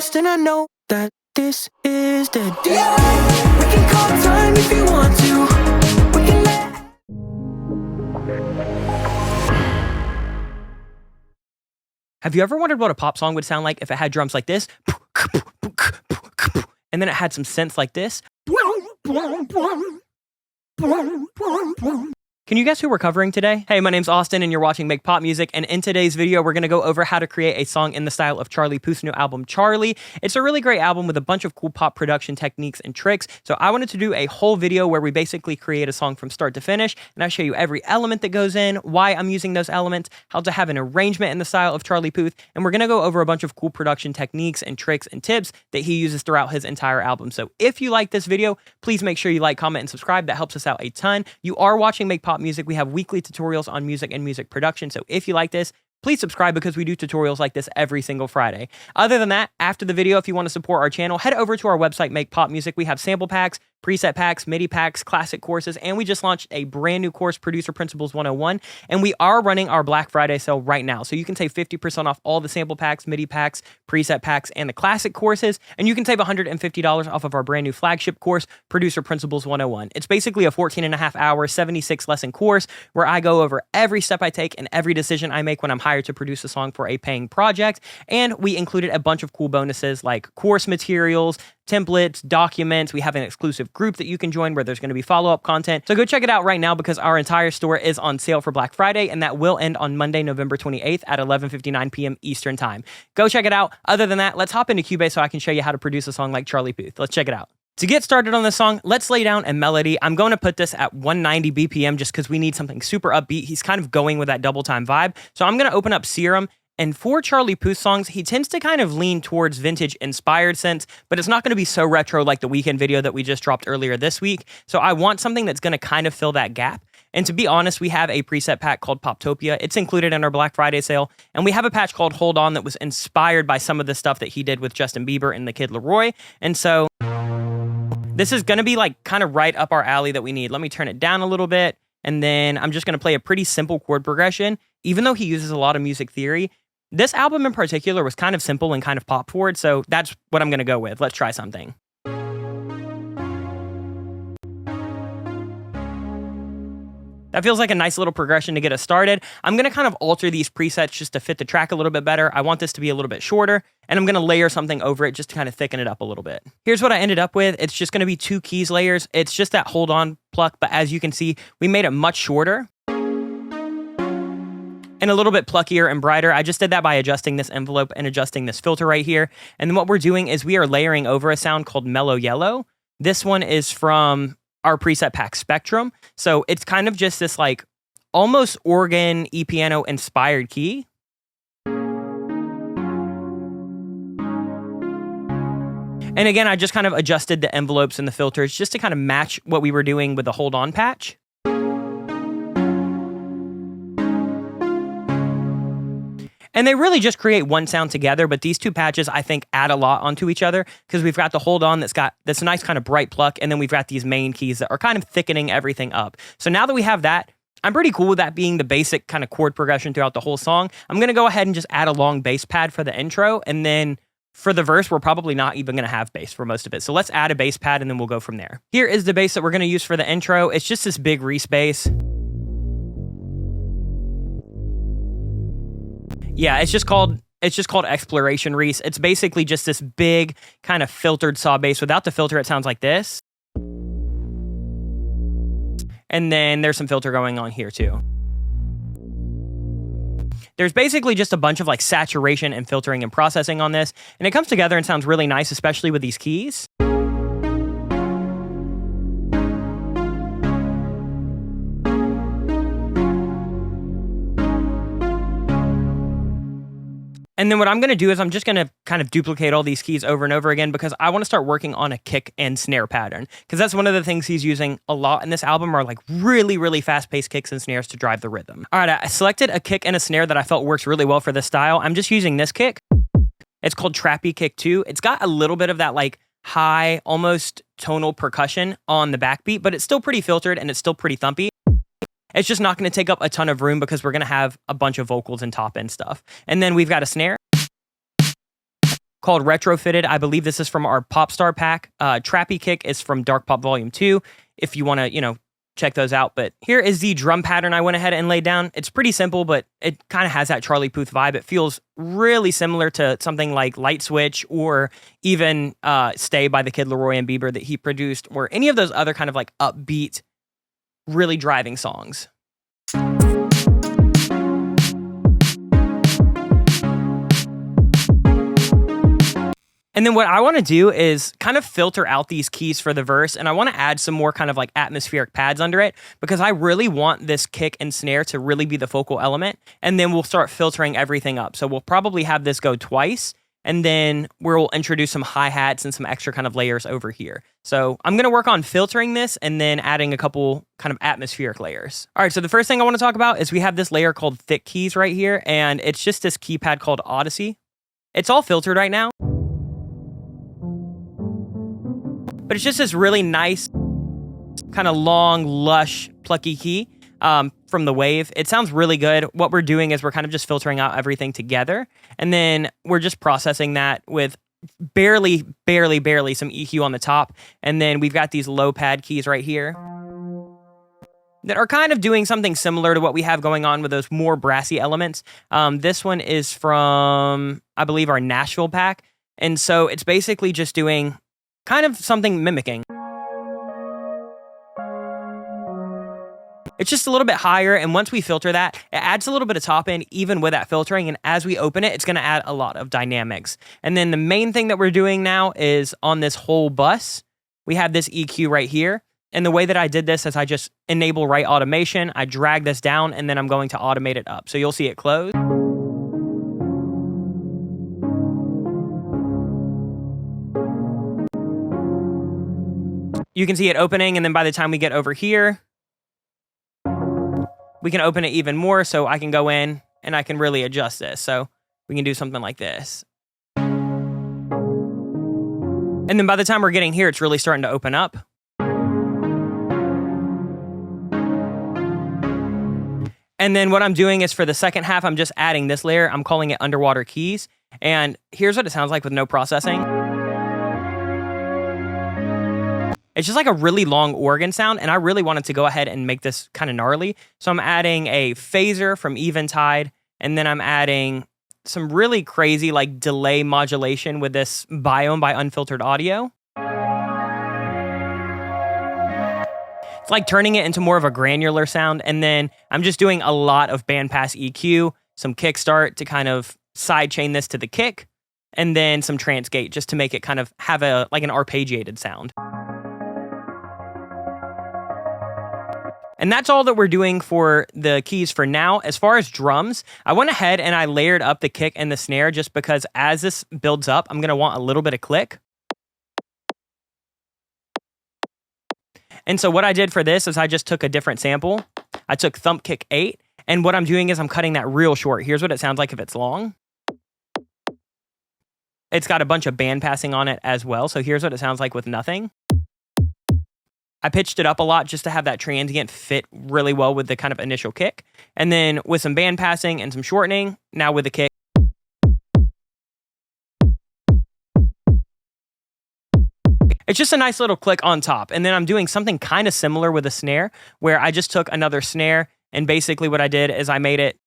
past, and I know that this is the day. We can call time if you want to. We can Have you ever wondered what a pop song would sound like if it had drums like this? And then it had some synths like this? Can you guess who we're covering today? Hey, my name's Austin and you're watching Make Pop Music, and in today's video we're going to go over how to create a song in the style of Charlie Puth's new album, Charlie. It's a really great album with a bunch of cool pop production techniques and tricks, so I wanted to do a whole video where we basically create a song from start to finish, and I show you every element that goes in, why I'm using those elements, how to have an arrangement in the style of Charlie Puth, and we're going to go over a bunch of cool production techniques and tricks and tips that he uses throughout his entire album. So if you like this video, please make sure you like, comment, and subscribe. That helps us out a ton. You are watching Make Pop Music. We have weekly tutorials on music and music production, so if you like this, please subscribe because we do tutorials like this every single Friday. Other than that, after the video, if you want to support our channel, head over to our website, Make Pop Music. We have sample packs, preset packs, MIDI packs, classic courses, and we just launched a brand new course, Producer Principles 101, and we are running our Black Friday sale right now. So you can save 50% off all the sample packs, MIDI packs, preset packs, and the classic courses, and you can save $150 off of our brand new flagship course, Producer Principles 101. It's basically a 14.5-hour, 76-lesson course where I go over every step I take and every decision I make when I'm hired to produce a song for a paying project, and we included a bunch of cool bonuses like course materials, templates, documents. We have an exclusive group that you can join where there's going to be follow-up content. So go check it out right now because our entire store is on sale for Black Friday, and that will end on Monday, November 28th at 11:59 p.m. Eastern Time. Go check it out. Other than that, let's hop into Cubase so I can show you how to produce a song like Charlie Puth. Let's check it out. To get started on this song, let's lay down a melody. I'm going to put this at 190 BPM just because we need something super upbeat. He's kind of going with that double time vibe. So I'm going to open up Serum. And for Charlie Puth songs, he tends to kind of lean towards vintage-inspired synths, but it's not going to be so retro like the Weekend video that we just dropped earlier this week. So I want something that's going to kind of fill that gap. And to be honest, we have a preset pack called Poptopia. It's included in our Black Friday sale. And we have a patch called Hold On that was inspired by some of the stuff that he did with Justin Bieber and the Kid Laroi. And so this is going to be like kind of right up our alley that we need. Let me turn it down a little bit. And then I'm just going to play a pretty simple chord progression. Even though he uses a lot of music theory, this album in particular was kind of simple and kind of pop forward, so that's what I'm going to go with. Let's try something. That feels like a nice little progression to get us started. I'm going to kind of alter these presets just to fit the track a little bit better. I want this to be a little bit shorter, and I'm going to layer something over it just to kind of thicken it up a little bit. Here's what I ended up with. It's just going to be 2 keys layers. It's just that hold on pluck, but as you can see, we made it much shorter and a little bit pluckier and brighter. I just did that by adjusting this envelope and adjusting this filter right here. And then what we're doing is we are layering over a sound called Mellow Yellow. This one is from our preset pack Spectrum. So it's kind of just this like almost organ, e-piano inspired key. And again, I just kind of adjusted the envelopes and the filters just to kind of match what we were doing with the Hold On patch. And they really just create one sound together, but these two patches, I think, add a lot onto each other because we've got the Hold On that's got this nice kind of bright pluck, and then we've got these main keys that are kind of thickening everything up. So now that we have that, I'm pretty cool with that being the basic kind of chord progression throughout the whole song. I'm going to go ahead and just add a long bass pad for the intro, and then for the verse, we're probably not even going to have bass for most of it. So let's add a bass pad, and then we'll go from there. Here is the bass that we're going to use for the intro. It's just this big Reese bass. Yeah, it's just called Exploration Reese. It's basically just this big kind of filtered saw bass. Without the filter, it sounds like this. And then there's some filter going on here too. There's basically just a bunch of like saturation and filtering and processing on this. And it comes together and sounds really nice, especially with these keys. And then what I'm going to do is I'm just going to kind of duplicate all these keys over and over again because I want to start working on a kick and snare pattern because that's one of the things he's using a lot in this album are like really, really fast-paced kicks and snares to drive the rhythm. All right, I selected a kick and a snare that I felt works really well for this style. I'm just using this kick. It's called Trappy Kick 2. It's got a little bit of that like high, almost tonal percussion on the backbeat, but it's still pretty filtered and it's still pretty thumpy. It's just not going to take up a ton of room because we're going to have a bunch of vocals and top end stuff. And then we've got a snare. called Retrofitted. I believe this is from our Popstar pack. Trappy Kick is from Dark Pop Volume 2, if you want to, check those out. But here is the drum pattern I went ahead and laid down. It's pretty simple, but it kind of has that Charlie Puth vibe. It feels really similar to something like Light Switch or even Stay by the Kid Laroi and Bieber that he produced, or any of those other kind of like upbeat, really driving songs. And then what I want to do is kind of filter out these keys for the verse, and I want to add some more kind of like atmospheric pads under it, because I really want this kick and snare to really be the focal element, and then we'll start filtering everything up. So we'll probably have this go twice, and then we'll introduce some hi-hats and some extra kind of layers over here. So I'm going to work on filtering this and then adding a couple kind of atmospheric layers. All right, so the first thing I want to talk about is we have this layer called Thick Keys right here, and it's just this keypad called Odyssey. It's all filtered right now, but it's just this really nice, kind of long, lush, plucky key from the Wave. It sounds really good. What we're doing is we're kind of just filtering out everything together, and then we're just processing that with barely some EQ on the top, and then we've got these low pad keys right here that are kind of doing something similar to what we have going on with those more brassy elements. This one is from, I believe, our Nashville pack, and so it's basically just doing kind of something mimicking. It's just a little bit higher, and once we filter that, it adds a little bit of top end even with that filtering, and as we open it, it's going to add a lot of dynamics. And then the main thing that we're doing now is on this whole bus, we have this EQ right here, and the way that I did this is I just enable write automation, I drag this down, and then I'm going to automate it up. So you'll see it close. You can see it opening, and then by the time we get over here, we can open it even more, so I can go in and I can really adjust this. So we can do something like this. And then by the time we're getting here, it's really starting to open up. And then what I'm doing is for the second half, I'm just adding this layer. I'm calling it Underwater Keys. And here's what it sounds like with no processing. It's just like a really long organ sound, and I really wanted to go ahead and make this kind of gnarly. So I'm adding a phaser from Eventide, and then I'm adding some really crazy like delay modulation with this Biome by Unfiltered Audio. It's like turning it into more of a granular sound, and then I'm just doing a lot of bandpass EQ, some kickstart to kind of sidechain this to the kick, and then some trance gate just to make it kind of have a like an arpeggiated sound. And that's all that we're doing for the keys for now. As far as drums, I went ahead and I layered up the kick and the snare just because as this builds up, I'm going to want a little bit of click. And so what I did for this is I just took a different sample. I took Thump Kick 8, and what I'm doing is I'm cutting that real short. Here's what it sounds like if it's long. It's got a bunch of band passing on it as well, so here's what it sounds like with nothing. I pitched it up a lot just to have that transient fit really well with the kind of initial kick. And then with some band passing and some shortening, now with the kick. It's just a nice little click on top. And then I'm doing something kind of similar with a snare, where I just took another snare, and basically what I did is I made it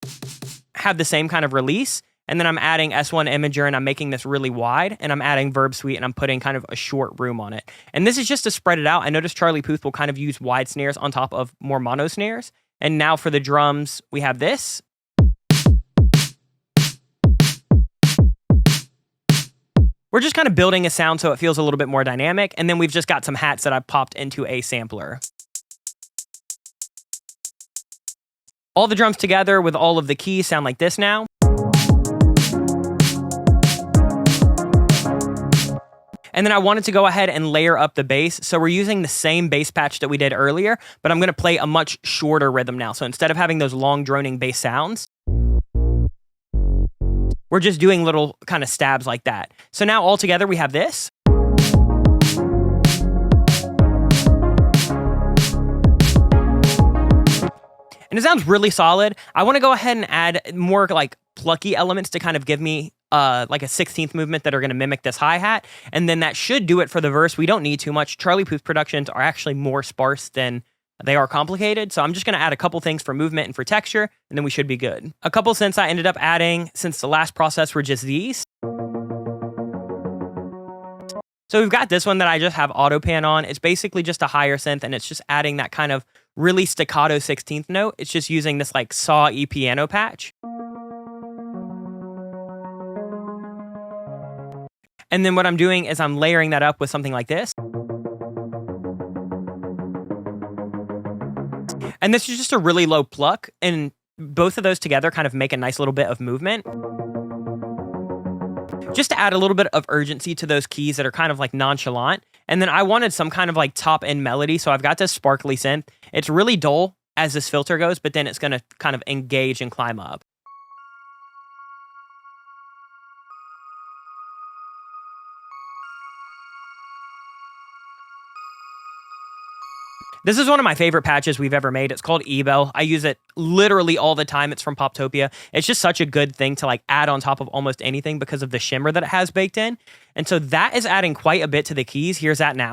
have the same kind of release. And then I'm adding S1 Imager, and I'm making this really wide, and I'm adding Verb Suite, and I'm putting kind of a short room on it. And this is just to spread it out. I noticed Charlie Puth will kind of use wide snares on top of more mono snares. And now for the drums, we have this. We're just kind of building a sound so it feels a little bit more dynamic. And then we've just got some hats that I've popped into a sampler. All the drums together with all of the keys sound like this now. And then I wanted to go ahead and layer up the bass. So we're using the same bass patch that we did earlier, but I'm going to play a much shorter rhythm now. So instead of having those long droning bass sounds, we're just doing little kind of stabs like that. So now all together we have this. And it sounds really solid. I want to go ahead and add more like plucky elements to kind of give me like a 16th movement that are going to mimic this hi-hat. And then that should do it for the verse. We don't need too much. Charlie Puth productions are actually more sparse than they are complicated. So I'm just going to add a couple things for movement and for texture, and then we should be good. A couple synths I ended up adding since the last process were just these. So we've got this one that I just have auto pan on. It's basically just a higher synth, and it's just adding that kind of really staccato 16th note. It's just using this like saw E piano patch. And then what I'm doing is I'm layering that up with something like this. And this is just a really low pluck, and both of those together kind of make a nice little bit of movement. Just to add a little bit of urgency to those keys that are kind of like nonchalant. And then I wanted some kind of like top end melody. So I've got this sparkly synth. It's really dull as this filter goes, but then it's going to kind of engage and climb up. This is one of my favorite patches we've ever made. It's called Ebel. I use it literally all the time. It's from Poptopia. It's just such a good thing to like add on top of almost anything because of the shimmer that it has baked in. And so that is adding quite a bit to the keys. Here's that now.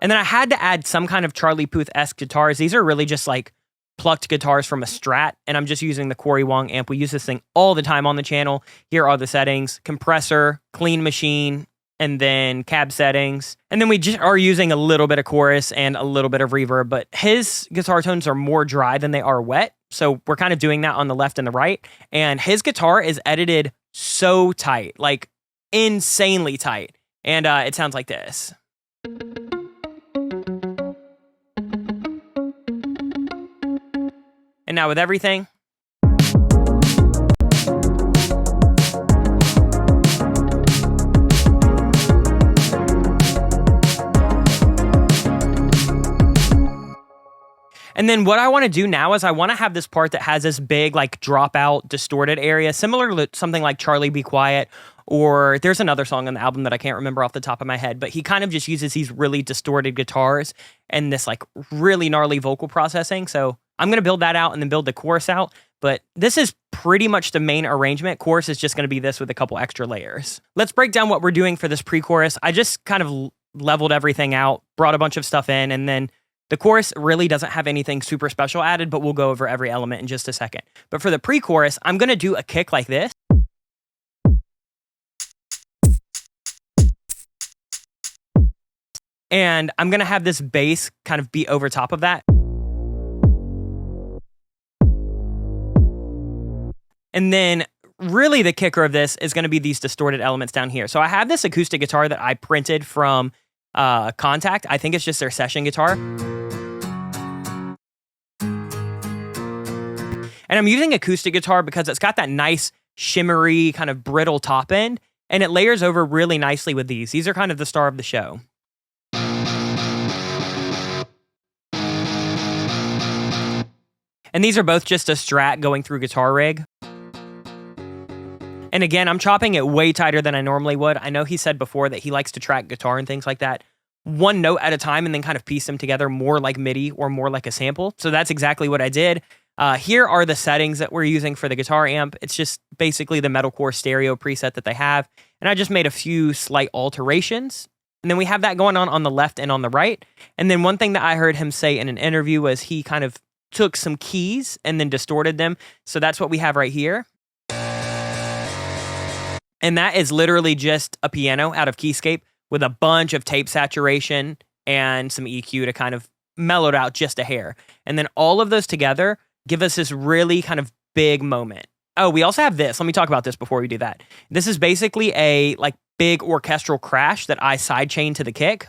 And then I had to add some kind of Charlie Puth-esque guitars. These are really just like plucked guitars from a Strat, and I'm just using the Corey Wong amp. We use this thing all the time on the channel. Here are the settings: compressor, clean machine, and then cab settings. And then we just are using a little bit of chorus and a little bit of reverb, but his guitar tones are more dry than they are wet. So we're kind of doing that on the left and the right. And his guitar is edited so tight, like insanely tight. And it sounds like this. And now with everything. And then what I want to do now is I want to have this part that has this big like dropout distorted area, similar to something like Charlie Be Quiet, or there's another song on the album that I can't remember off the top of my head, but he kind of just uses these really distorted guitars and this like really gnarly vocal processing. So I'm going to build that out and then build the chorus out. But this is pretty much the main arrangement. Chorus is just going to be this with a couple extra layers. Let's break down what we're doing for this pre-chorus. I just kind of leveled everything out, brought a bunch of stuff in, and then the chorus really doesn't have anything super special added, but we'll go over every element in just a second. But for the pre-chorus, I'm going to do a kick like this. And I'm going to have this bass kind of be over top of that. And then really the kicker of this is going to be these distorted elements down here. So I have this acoustic guitar that I printed from Contact. I think it's just their session guitar. And I'm using acoustic guitar because it's got that nice shimmery kind of brittle top end, and it layers over really nicely with these. These are kind of the star of the show. And these are both just a Strat going through guitar rig. And again, I'm chopping it way tighter than I normally would. I know he said before that he likes to track guitar and things like that one note at a time and then kind of piece them together more like MIDI or more like a sample. So that's exactly what I did. Here are the settings that we're using for the guitar amp. It's just basically the metalcore stereo preset that they have. And I just made a few slight alterations. And then we have that going on the left and on the right. And then one thing that I heard him say in an interview was he kind of took some keys and then distorted them. So that's what we have right here. And that is literally just a piano out of Keyscape with a bunch of tape saturation and some EQ to kind of mellow it out just a hair. And then all of those together give us this really kind of big moment. Oh, we also have this. Let me talk about this before we do that. This is basically a like big orchestral crash that I sidechain to the kick.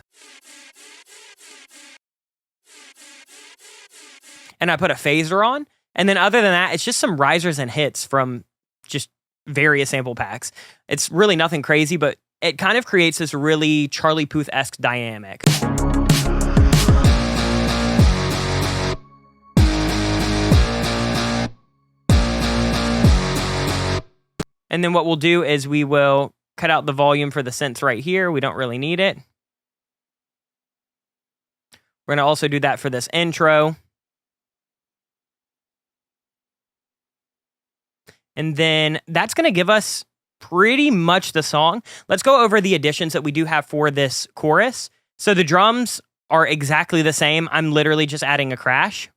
And I put a phaser on. And then other than that, it's just some risers and hits from just various sample packs. It's really nothing crazy, but it kind of creates this really Charlie Puth-esque dynamic. And then what we'll do is we will cut out the volume for the synths right here. We don't really need it. We're gonna also do that for this intro. And then that's gonna give us pretty much the song. Let's go over the additions that we do have for this chorus. So the drums are exactly the same. I'm literally just adding a crash.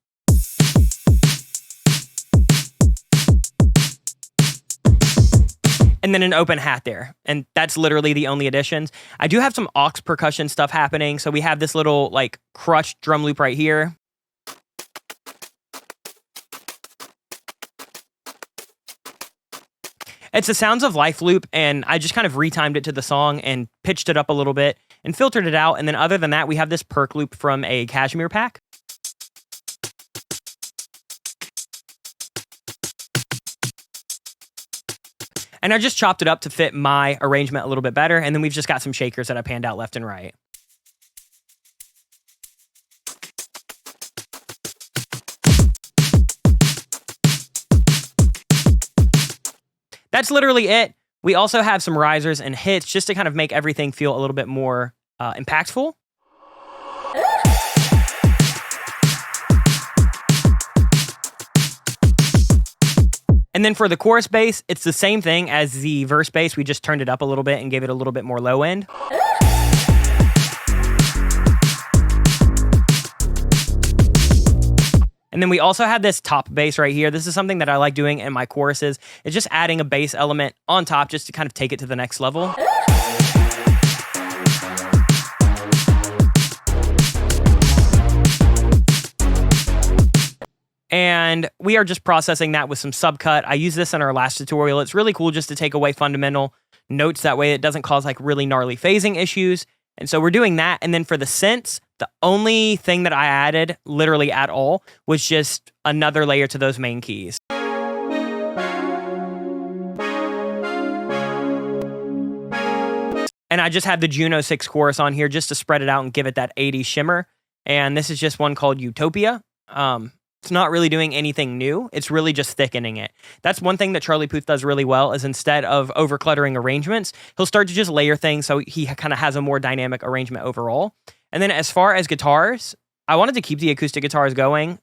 And then an open hat there. And that's literally the only additions. I do have some aux percussion stuff happening. So we have this little like crutch drum loop right here. It's the Sounds of Life loop, and I just kind of retimed it to the song and pitched it up a little bit and filtered it out. And then other than that, we have this Perc loop from a Cashmere pack. And I just chopped it up to fit my arrangement a little bit better. And then we've just got some shakers that I panned out left and right. That's literally it. We also have some risers and hits just to kind of make everything feel a little bit more impactful. And then for the chorus bass, it's the same thing as the verse bass. We just turned it up a little bit and gave it a little bit more low end. And then we also have this top bass right here. This is something that I like doing in my choruses. It's just adding a bass element on top just to kind of take it to the next level. And we are just processing that with some subcut. I used this in our last tutorial. It's really cool just to take away fundamental notes. That way it doesn't cause like really gnarly phasing issues. And so we're doing that. And then for the synths, the only thing that I added literally at all was just another layer to those main keys. And I just had the Juno 6 chorus on here just to spread it out and give it that 80s shimmer. And this is just one called Utopia. It's not really doing anything new. It's really just thickening it. That's one thing that Charlie Puth does really well is instead of over-cluttering arrangements, he'll start to just layer things so he kind of has a more dynamic arrangement overall. And then as far as guitars, I wanted to keep the acoustic guitars going.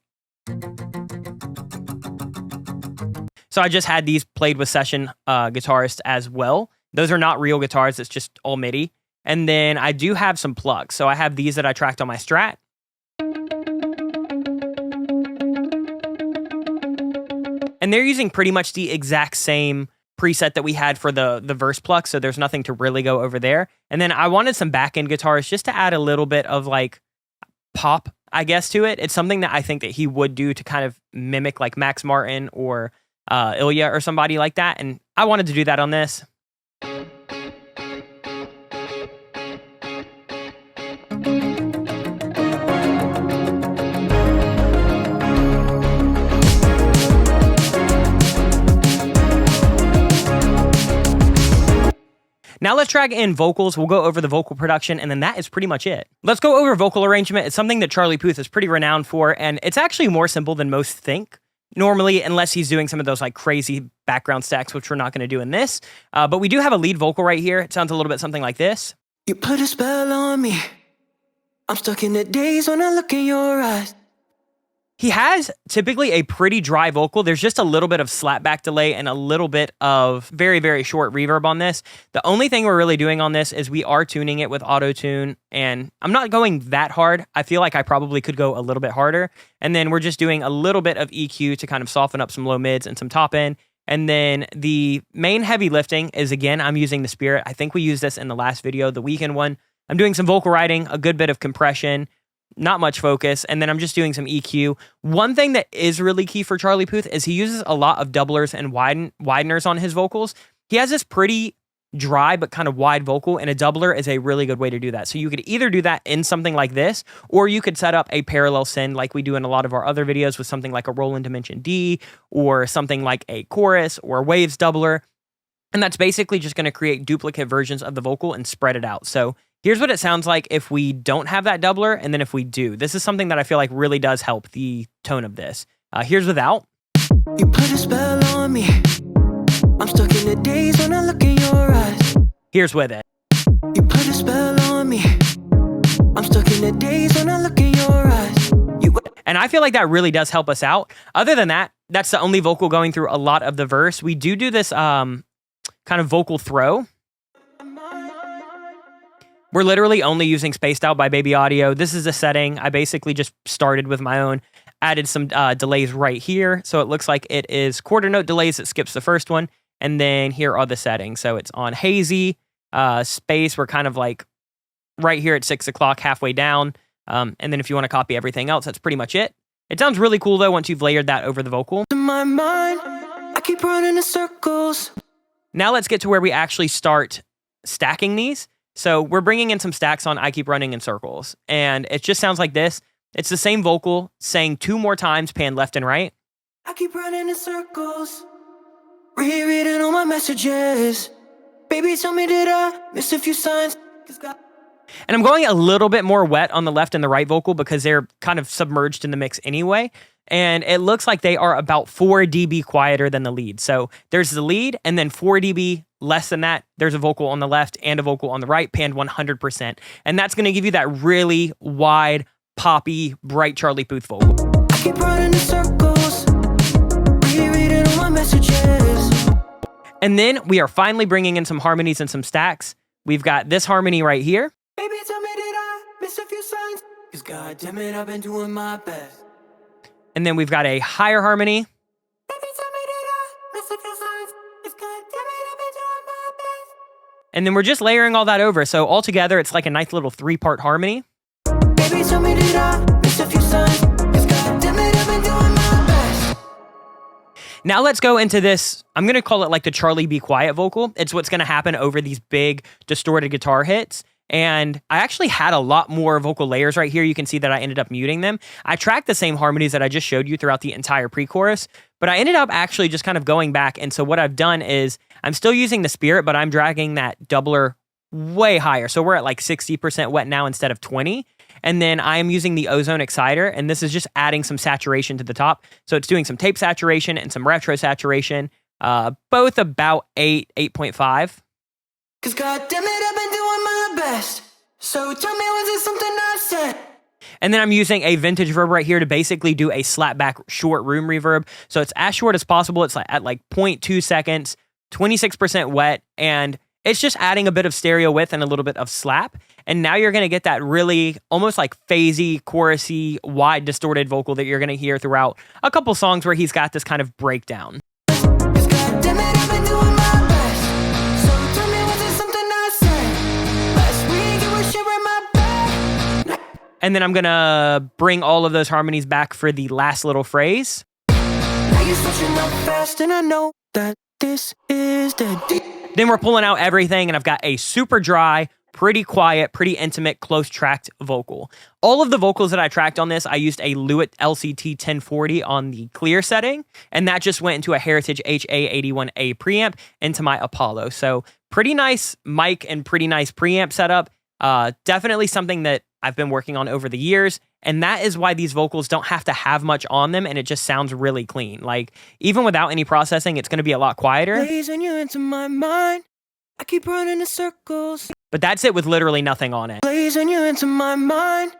So I just had these played with session guitarists as well. Those are not real guitars. It's just all MIDI. And then I do have some plugs. So I have these that I tracked on my Strat. And they're using pretty much the exact same preset that we had for the verse pluck, so there's nothing to really go over there. And then I wanted some back-end guitars just to add a little bit of like pop, I guess, to it. It's something that I think that he would do to kind of mimic like Max Martin or Ilya or somebody like that. And I wanted to do that on this. Now let's drag in vocals. We'll go over the vocal production, and then that is pretty much it. Let's go over vocal arrangement. It's something that Charlie Puth is pretty renowned for, and it's actually more simple than most think. Normally, unless he's doing some of those like crazy background stacks, which we're not going to do in this. But we do have a lead vocal right here. It sounds a little bit something like this. You put a spell on me. I'm stuck in the days when I look in your eyes. He has typically a pretty dry vocal. There's just a little bit of slapback delay and a little bit of very, very short reverb on this. The only thing we're really doing on this is we are tuning it with auto-tune, and I'm not going that hard. I feel like I probably could go a little bit harder. And then we're just doing a little bit of EQ to kind of soften up some low mids and some top end. And then the main heavy lifting is, again, I'm using the Spirit. I think we used this in the last video, the weekend one. I'm doing some vocal writing, a good bit of compression, not much focus, and then I'm just doing some EQ. One thing that is really key for Charlie Puth is he uses a lot of doublers and wideners on his vocals. He has this pretty dry but kind of wide vocal, and a doubler is a really good way to do that. So you could either do that in something like this, or you could set up a parallel send like we do in a lot of our other videos with something like a Roland Dimension D, or something like a chorus or waves doubler. And that's basically just going to create duplicate versions of the vocal and spread it out. So here's what it sounds like if we don't have that doubler, and then if we do. This is something that I feel like really does help the tone of this. Here's without. You put a spell on me. I'm stuck in the days when I look in your eyes. Here's with it. You put a spell on me. I'm stuck in the days when I look in your eyes. And I feel like that really does help us out. Other than that, that's the only vocal going through a lot of the verse. We do this kind of vocal throw. We're literally only using Spaced Out by Baby Audio. This is a setting. I basically just started with my own, added some delays right here. So it looks like it is quarter note delays. It skips the first one. And then here are the settings. So it's on hazy, space. We're kind of like right here at 6 o'clock, halfway down. And then if you want to copy everything else, that's pretty much it. It sounds really cool though once you've layered that over the vocal. In my mind, I keep running in circles. Now let's get to where we actually start stacking these. So we're bringing in some stacks on I Keep Running in Circles. And it just sounds like this. It's the same vocal saying 2 more times, pan left and right. I keep running in circles, rereading all my messages. Baby, tell me, did I miss a few signs? And I'm going a little bit more wet on the left and the right vocal because they're kind of submerged in the mix anyway. And it looks like they are about 4 dB quieter than the lead. So there's the lead and then 4 dB less than that. There's a vocal on the left and a vocal on the right, panned 100%. And that's going to give you that really wide, poppy, bright Charlie Puth vocal. I keep running in circles, rereading all my messages. And then we are finally bringing in some harmonies and some stacks. We've got this harmony right here. Baby, tell me, did I miss a few signs? 'Cause God damn it, I've been doing my best. And then we've got a higher harmony. Baby, tell me, did I miss a few signs? 'Cause God damn it, I've been doing my best. And then we're just layering all that over. So altogether, it's like a nice little 3-part harmony. Baby, tell me, did I miss a few signs? 'Cause God damn it, I've been doing my best. Now let's go into this. I'm going to call it like the Charlie Be Quiet vocal. It's what's going to happen over these big distorted guitar hits. And I actually had a lot more vocal layers right here. You can see that I ended up muting them. I tracked the same harmonies that I just showed you throughout the entire pre-chorus, but I ended up actually just kind of going back. And so what I've done is I'm still using the Spirit, but I'm dragging that doubler way higher. So we're at like 60% wet now instead of 20. And then I am using the Ozone Exciter, and this is just adding some saturation to the top. So it's doing some tape saturation and some retro saturation, both about 8.5. 'Cause God damn it, I've been doing my best. So tell me, was it something I said? And then I'm using a vintage reverb right here to basically do a slapback short room reverb. So it's as short as possible. It's like at like 0.2 seconds, 26% wet, and it's just adding a bit of stereo width and a little bit of slap. And now you're going to get that really almost like phasey, chorusy, wide distorted vocal that you're going to hear throughout a couple songs where he's got this kind of breakdown. 'Cause God damn it, I've been doing my best. So tell me, was it something I said? Last week you were sharing my bed. And then I'm going to bring all of those harmonies back for the last little phrase. Now you're switching up fast, and I know that this is the deep. Then we're pulling out everything, and I've got a super dry, pretty quiet, pretty intimate, close tracked vocal. All of the vocals that I tracked on this, I used a Lewitt LCT 1040 on the clear setting, and that just went into a Heritage HA81A preamp into my Apollo. So pretty nice mic and pretty nice preamp setup. Definitely something that I've been working on over the years. And that is why these vocals don't have to have much on them, and it just sounds really clean. Like, even without any processing, it's going to be a lot quieter. Blazing you into my mind. I keep running in circles. But that's it with literally nothing on it. Blazing you into my mind.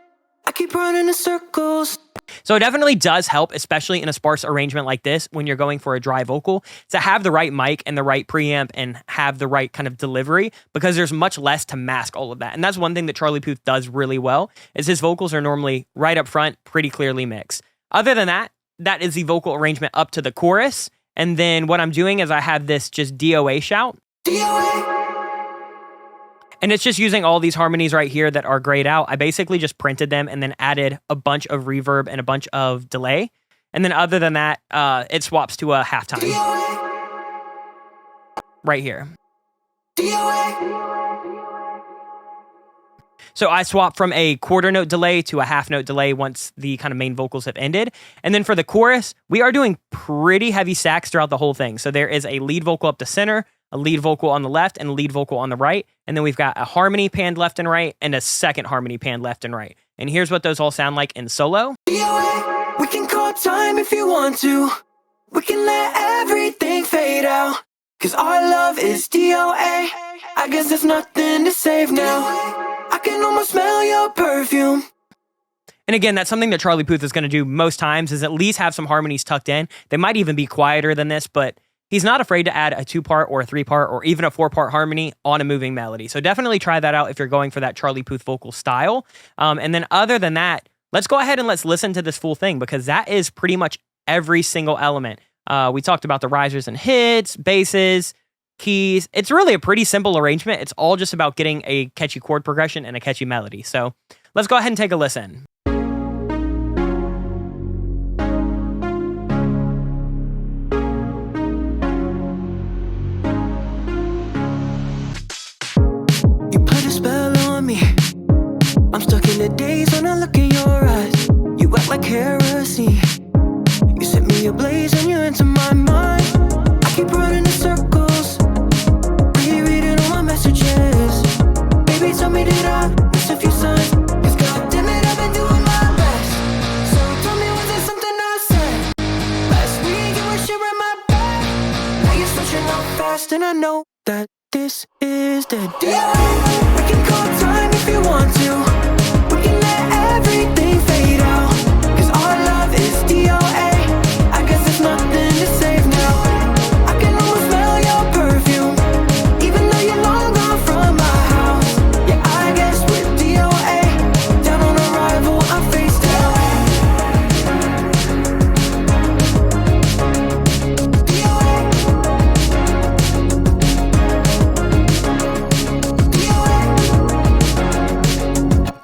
I keep running in circles. So it definitely does help, especially in a sparse arrangement like this, when you're going for a dry vocal, to have the right mic and the right preamp and have the right kind of delivery, because there's much less to mask all of that. And that's one thing that Charlie Puth does really well, is his vocals are normally right up front, pretty clearly mixed. Other than that, that is the vocal arrangement up to the chorus. And then what I'm doing is I have this just DOA shout. DOA. And it's just using all these harmonies right here that are grayed out. I basically just printed them and then added a bunch of reverb and a bunch of delay. And then other than that, it swaps to a halftime. DOA. Right here. DOA. So I swap from a quarter note delay to a half note delay once the kind of main vocals have ended. And then for the chorus, we are doing pretty heavy stacks throughout the whole thing. So there is a lead vocal up to center, a lead vocal on the left, and a lead vocal on the right. And then we've got a harmony panned left and right, and a second harmony panned left and right. And here's what those all sound like in solo. DOA. We can call time if you want to. We can let everything fade out. 'Cause our love is DOA. I guess there's nothing to save now. I can almost smell your perfume. And again, that's something that Charlie Puth is going to do most times, is at least have some harmonies tucked in. They might even be quieter than this, but he's not afraid to add a 2-part or a 3-part or even a 4-part harmony on a moving melody. So definitely try that out if you're going for that Charlie Puth vocal style. And then other than that, let's go ahead and let's listen to this full thing, because that is pretty much every single element. We talked about the risers and hits, basses, keys. It's really a pretty simple arrangement. It's all just about getting a catchy chord progression and a catchy melody. So let's go ahead and take a listen. The days when I look in your eyes, you act like kerosene. You set me ablaze and you're into my mind. I keep running in circles, rereading all my messages. Baby, tell me did I miss a few signs? Cause goddammit, I've been doing my best. So tell me, was there something I said? Last week you were sharing my bed. Now you're switching up fast and I know that this is the deal. We can call time if you want to. Everything fade out, cause our love is DOA. I guess there's nothing to save now. I can almost smell your perfume, even though you're long gone from my house. Yeah, I guess with DOA, down on arrival, I'm face down.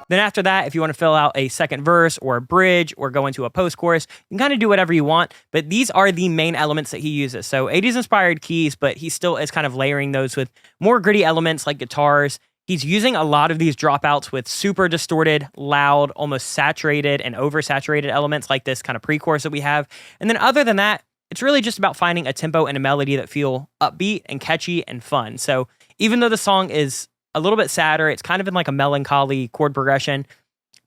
Then after that, if you want to fill out a second verse or a bridge or go into a post-chorus, you can kind of do whatever you want, but these are the main elements that he uses. So 80s inspired keys, but he still is kind of layering those with more gritty elements like guitars. He's using a lot of these dropouts with super distorted, loud, almost saturated and oversaturated elements like this kind of pre-chorus that we have. And then other than that, it's really just about finding a tempo and a melody that feel upbeat and catchy and fun. So even though the song is a little bit sadder, it's kind of in like a melancholy chord progression,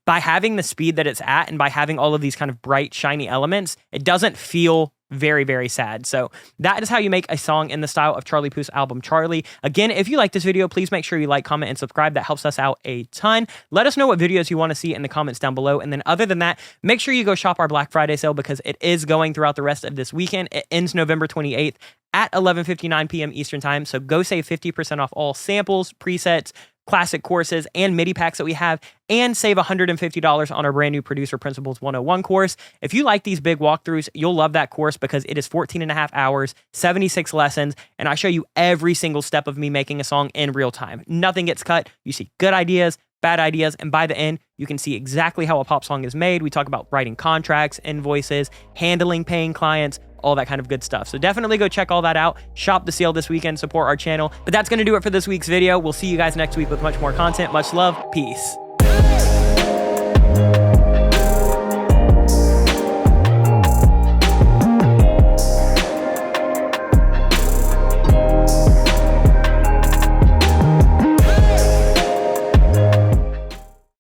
by having the speed that it's at and by having all of these kind of bright, shiny elements, it doesn't feel very, very sad. So that is how you make a song in the style of Charlie Puth's album, Charlie. Again, if you like this video, please make sure you like, comment, and subscribe. That helps us out a ton. Let us know what videos you want to see in the comments down below. And then other than that, make sure you go shop our Black Friday sale, because it is going throughout the rest of this weekend. It ends November 28th at 11:59 p.m. Eastern time. So go save 50% off all samples, presets, classic courses, and MIDI packs that we have, and save $150 on our brand new Producer Principles 101 course. If you like these big walkthroughs, you'll love that course, because it is 14.5 hours, 76 lessons, and I show you every single step of me making a song in real time. Nothing gets cut. You see good ideas, bad ideas, and by the end, you can see exactly how a pop song is made. We talk about writing contracts, invoices, handling paying clients, all that kind of good stuff. So definitely go check all that out. Shop the sale this weekend, support our channel. But that's going to do it for this week's video. We'll see you guys next week with much more content. Much love. Peace.